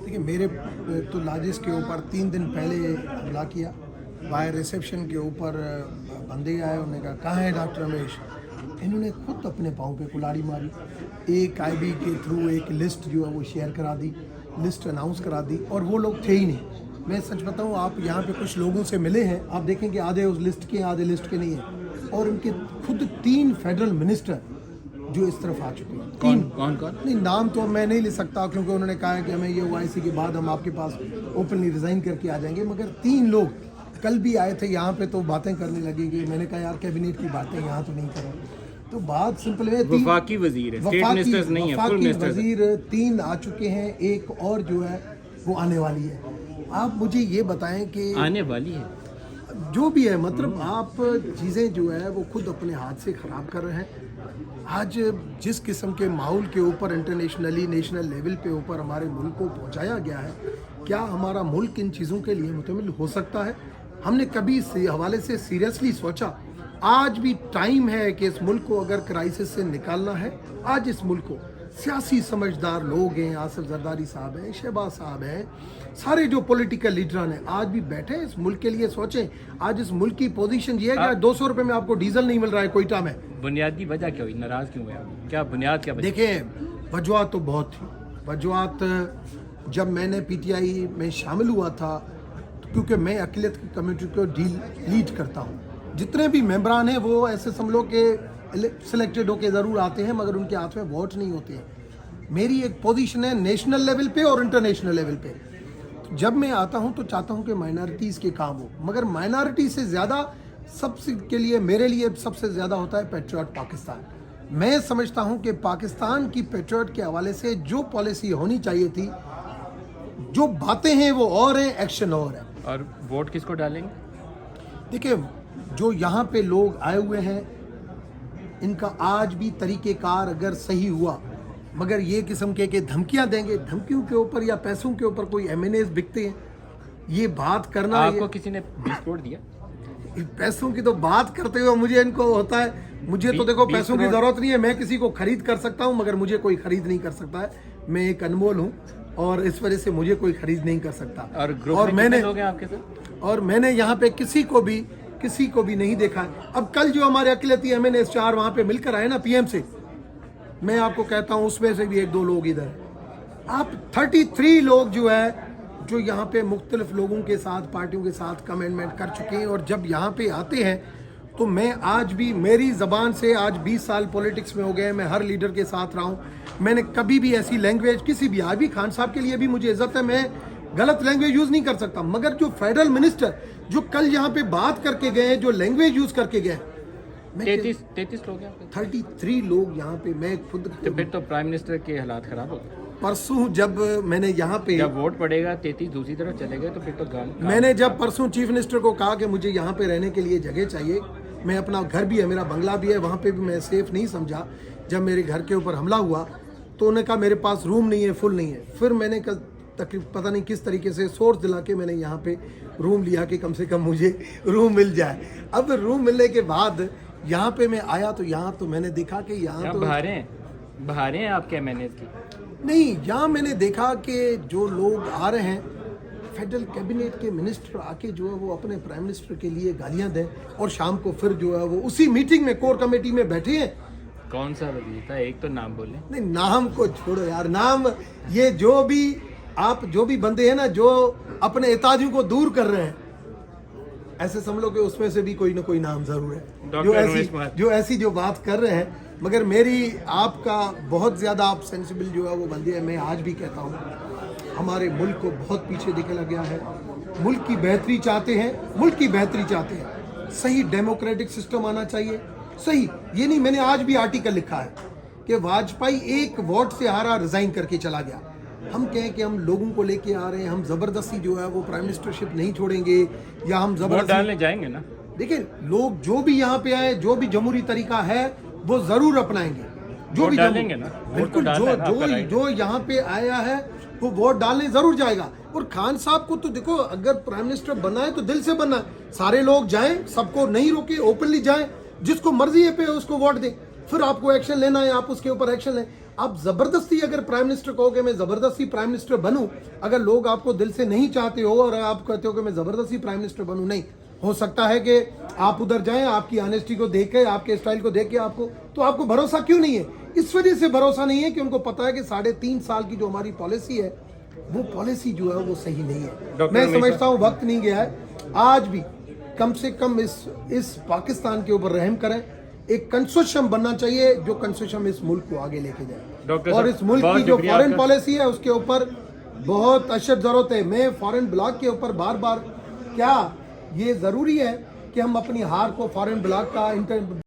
देखिए मेरे तो लाजिस के ऊपर 3 दिन पहले हमला किया। बाय रिसेप्शन के ऊपर बंदे आए, उन्होंने कहा कहाँ है डॉक्टर रमेश। इन्होंने खुद अपने पाँव पे कुल्हाड़ी मारी। एक आईबी के थ्रू एक लिस्ट जो है वो शेयर करा दी, लिस्ट अनाउंस करा दी, और वो लोग थे ही नहीं। मैं सच बताऊँ, आप यहाँ पे कुछ लोगों से मिले हैं, आप देखेंगे आधे उस लिस्ट के आधे लिस्ट के नहीं है। और उनके खुद 3 फेडरल मिनिस्टर जो इस तरफ आ चुके हैं। कौन नहीं, नाम तो मैं नहीं ले सकता क्योंकि उन्होंने कहा है कि हमें ये ओआईसी के बाद हम आपके पास ओपनली रिजाइन करके आ जाएंगे। मगर 3 लोग कल भी आए थे यहाँ पे, तो बातें करने लगे कि मैंने कहा यार कैबिनेट की बातें यहाँ तो नहीं करो। तो बात सिंपल है, वफाकी वजीर है, स्टेट मिनिस्टर्स नहीं है, फुल मिनिस्टर्स वजीर 3 आ चुके हैं, एक और जो है वो आने वाली है। आप मुझे ये बताएं कि आने वाली है जो भी है, मतलब आप चीज़ें जो है वो खुद अपने हाथ से ख़राब कर रहे हैं। आज जिस किस्म के माहौल के ऊपर इंटरनेशनली नेशनल लेवल पे ऊपर हमारे मुल्क को पहुंचाया गया है, क्या हमारा मुल्क इन चीज़ों के लिए मुतमिल हो सकता है? हमने कभी इस हवाले से सीरियसली सोचा? आज भी टाइम है कि इस मुल्क को अगर क्राइसिस से निकालना है। आज इस मुल्क को सियासी समझदार लोग हैं, आसिफ जरदारी साहब हैं, शहबाज साहब हैं, सारे जो पॉलिटिकल लीडरान हैं, आज भी बैठे इस मुल्क के लिए सोचें। आज इस मुल्क की पोजीशन ये है कि 200 रुपये में आपको डीजल नहीं मिल रहा है कोयटा में। बुनियादी वजह क्या हुई, नाराज क्यों हुए, क्या बुनियाद क्या? देखिए वजूहत तो बहुत थी। वजूहत जब मैंने पीटीआई में शामिल हुआ था, क्योंकि मैं अक़लियत की कम्युनिटी को लीड करता हूँ, जितने भी मेंबरान हैं वो ऐसे समझ के सिलेक्टेड होके ज़रूर आते हैं, मगर उनके हाथ में वोट नहीं होते हैं। मेरी एक पोजीशन है नेशनल लेवल पे और इंटरनेशनल लेवल पे। जब मैं आता हूं तो चाहता हूं कि माइनॉरिटीज़ के काम हो, मगर माइनॉरिटी से ज़्यादा सबसे के लिए मेरे लिए सबसे ज़्यादा होता है पैट्रियट पाकिस्तान। मैं समझता हूं कि पाकिस्तान की पैट्रियट के हवाले से जो पॉलिसी होनी चाहिए थी, जो बातें हैं वो और है, एक्शन और है। और वोट किसको डालेंगे? देखिए जो यहाँ पे लोग आए हुए हैं, इनका आज भी तरीक़ेकार अगर सही हुआ, मगर ये किस्म के धमकियां देंगे, धमकियों के ऊपर या पैसों के ऊपर कोई एमएनएस बिकते हैं, ये बात करना। आपको किसी ने 20 करोड़ दिया? पैसों की तो बात करते हुए मुझे इनको होता है, मुझे तो देखो पैसों की ज़रूरत नहीं है, मैं किसी को खरीद कर सकता हूँ, मगर मुझे कोई खरीद नहीं कर सकता है। मैं एक अनमोल हूँ और इस वजह से मुझे कोई खरीद नहीं कर सकता। और मैंने लोग हैं आपके साथ, और मैंने यहाँ पे किसी को भी नहीं देखा है। अब कल जो हमारे अक़लियती एमएनएस 4 वहाँ पे मिलकर आए ना पीएम से, मैं आपको कहता हूँ उसमें से भी 1-2 लोग इधर। आप 33 लोग जो है जो यहाँ पे मुख्तलिफ लोगों के साथ, पार्टियों के साथ कमेंटमेंट कर चुके हैं, और जब यहाँ पे आते हैं तो मैं आज भी, मेरी ज़बान से आज 20 साल पॉलिटिक्स में हो गए, मैं हर लीडर के साथ रहा हूँ, मैंने कभी भी ऐसी लैंग्वेज किसी भी, आज भी खान साहब के लिए भी मुझे इज्जत है, मैं गलत लैंग्वेज यूज़ नहीं कर सकता, मगर जो फेडरल मिनिस्टर जो कल यहाँ पे बात करके गए, जो लैंग्वेज यूज़ करके गए, 33 लोग हैं, 33 लोग यहाँ पे, मैं खुद। तो फिर तो प्राइम मिनिस्टर के हालात खराब हो गए। परसों जब मैंने यहाँ पे, जब वोट पड़ेगा 33 दूसरी तरफ चले गए तो फिर तो मैंने जब परसों चीफ मिनिस्टर को कहा कि मुझे यहाँ पे रहने के लिए जगह चाहिए, मैं अपना घर भी है, मेरा बंगला भी है, वहाँ पे भी मैं सेफ नहीं समझा। जब मेरे घर के ऊपर हमला हुआ तो उन्होंने कहा मेरे पास रूम नहीं है, फुल नहीं है। फिर मैंने तकरीब पता नहीं किस तरीके से सोर्स दिला के मैंने यहाँ पे रूम लिया कि कम से कम मुझे रूम मिल जाए। अब रूम मिलने के बाद यहाँ पे मैं आया तो यहाँ तो मैंने देखा कि यहाँ तो बहारें हैं आपके एमएनएस की नहीं, यहाँ मैंने देखा कि जो लोग आ रहे हैं, फेडरल कैबिनेट के मिनिस्टर आके जो है वो अपने प्राइम मिनिस्टर के लिए गालियां दें, और शाम को फिर जो है वो उसी मीटिंग में, कोर कमेटी में बैठे हैं। कौन सा वजीर था? एक तो नाम बोले। नहीं, नाम को छोड़ो यार, नाम ये जो भी आप जो भी बंदे हैं ना जो अपने एताजियों को दूर कर रहे हैं, ऐसे समझ लो कि उसमें से भी कोई ना कोई नाम जरूर है जो ऐसी जो बात कर रहे हैं। मगर मेरी आपका बहुत ज़्यादा आप सेंसिबल जो है वो बंदे हैं। मैं आज भी कहता हूँ हमारे मुल्क को बहुत पीछे निकला गया है, मुल्क की बेहतरी चाहते हैं, सही डेमोक्रेटिक सिस्टम आना चाहिए। सही ये नहीं, मैंने आज भी आर्टिकल लिखा है कि वाजपेयी 1 वोट से हारा, रिजाइन करके चला गया। हम कहें कि हम लोगों को लेके आ रहे हैं, हम जबरदस्ती जो है वो प्राइम मिनिस्टरशिप नहीं छोड़ेंगे, या हम जबरदस्ती डालने जाएंगे ना। देखिए लोग जो भी यहाँ पे आए, जो भी जमहूरी तरीका है वो जरूर अपनाएंगे, जो भी डालेंगे ना, बिल्कुल जो यहाँ पे आया है वो वोट डालने जरूर जाएगा। और खान साहब को तो देखो, अगर प्राइम मिनिस्टर बनना है तो दिल से बनना है, सारे लोग जाएं, सबको नहीं रोके, ओपनली जाएं, जिसको मर्जी है पे उसको वोट दें, फिर आपको एक्शन लेना है आप उसके ऊपर एक्शन लें। आप जबरदस्ती अगर प्राइम मिनिस्टर कहोगे मैं जबरदस्ती प्राइम मिनिस्टर बनूं, अगर लोग आपको दिल से नहीं चाहते हो और आप कहते हो कि मैं जबरदस्ती प्राइम मिनिस्टर बनूं, नहीं हो सकता है कि आप उधर जाएं, आपकी ऑनेस्टी को देख के, आपके स्टाइल को देख के आपको भरोसा क्यों नहीं है? इस वजह से भरोसा नहीं है कि उनको पता है कि 3.5 साल की जो हमारी पॉलिसी है वो पॉलिसी जो है वो सही नहीं है। मैं समझता हूँ वक्त नहीं गया है, आज भी कम से कम इस पाकिस्तान के ऊपर रहम करें। एक कंस्टिट्यूशन बनना चाहिए जो कंस्टिट्यूशन इस मुल्क को आगे लेके जाए, और इस मुल्क की जो फॉरेन पॉलिसी है उसके ऊपर बहुत अशद जरूरत है। मैं फॉरेन ब्लॉक के ऊपर बार बार, क्या ये जरूरी है कि हम अपनी हार को फॉरेन ब्लॉक का